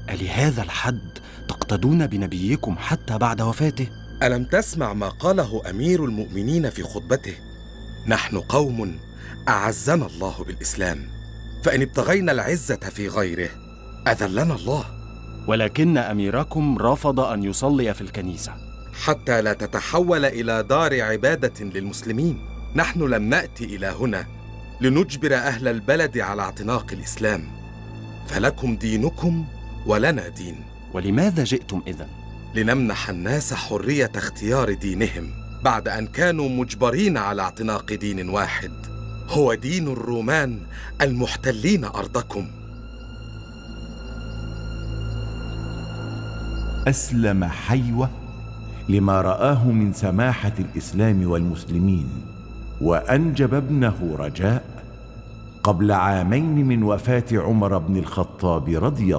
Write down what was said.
ألهذا الحد تقتدون بنبيكم حتى بعد وفاته؟ ألم تسمع ما قاله أمير المؤمنين في خطبته؟ نحن قوم أعزنا الله بالإسلام، فإن ابتغينا العزة في غيره أذلنا الله. ولكن أميركم رفض أن يصلي في الكنيسة حتى لا تتحول إلى دار عبادة للمسلمين. نحن لم نأتي إلى هنا لنجبر أهل البلد على اعتناق الإسلام، فلكم دينكم ولنا دين. ولماذا جئتم إذن؟ لنمنح الناس حرية اختيار دينهم بعد أن كانوا مجبرين على اعتناق دين واحد، هو دين الرومان المحتلين أرضكم. أسلم حيوة لما رآه من سماحة الإسلام والمسلمين، وأنجب ابنه رجاء قبل 2 عام من وفاة عمر بن الخطاب رضي الله عنه.